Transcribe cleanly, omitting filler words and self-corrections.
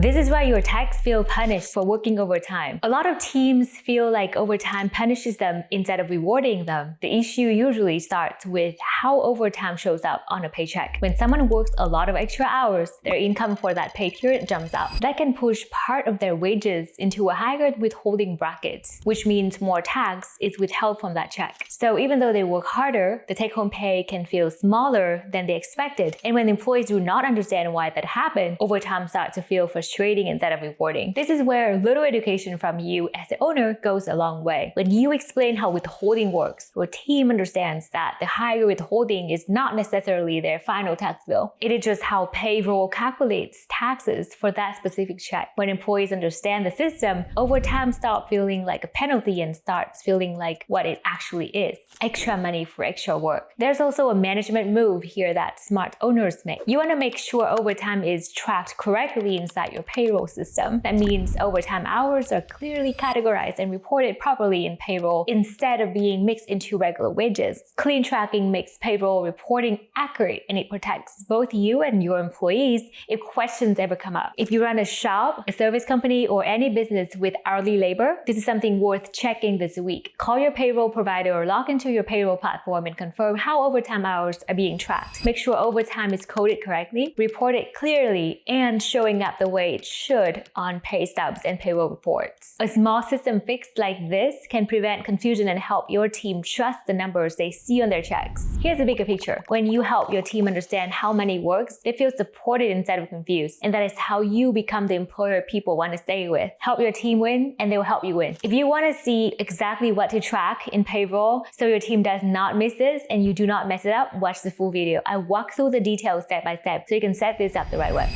This is why your techs feel punished for working overtime. A lot of teams feel like overtime punishes them instead of rewarding them. The issue usually starts with how overtime shows up on a paycheck. When someone works a lot of extra hours, their income for that pay period jumps up. That can push part of their wages into a higher withholding bracket, which means more tax is withheld from that check. So even though they work harder, the take-home pay can feel smaller than they expected. And when employees do not understand why that happened, overtime starts to feel frustrating instead of rewarding. This is where a little education from you as the owner goes a long way. When you explain how withholding works, your team understands that the higher withholding is not necessarily their final tax bill. It is just how payroll calculates taxes for that specific check. When employees understand the system, overtime stops feeling like a penalty and starts feeling like what it actually is: extra money for extra work. There's also a management move here that smart owners make. You want to make sure overtime is tracked correctly inside your payroll system. That means overtime hours are clearly categorized and reported properly in payroll instead of being mixed into regular wages. Clean tracking makes payroll reporting accurate, and it protects both you and your employees if questions ever come up. If you run a shop, a service company, or any business with hourly labor, this is something worth checking this week. Call your payroll provider or log into your payroll platform and confirm how overtime hours are being tracked. Make sure overtime is coded correctly, reported clearly, and showing up the way it should on pay stubs and payroll reports. A small system fix like this can prevent confusion and help your team trust the numbers they see on their checks. Here's a bigger picture. When you help your team understand how money works, they feel supported instead of confused. And that is how you become the employer people want to stay with. Help your team win, and they will help you win. If you want to see exactly what to track in payroll so your team does not miss this and you do not mess it up, watch the full video. I walk through the details step by step so you can set this up the right way.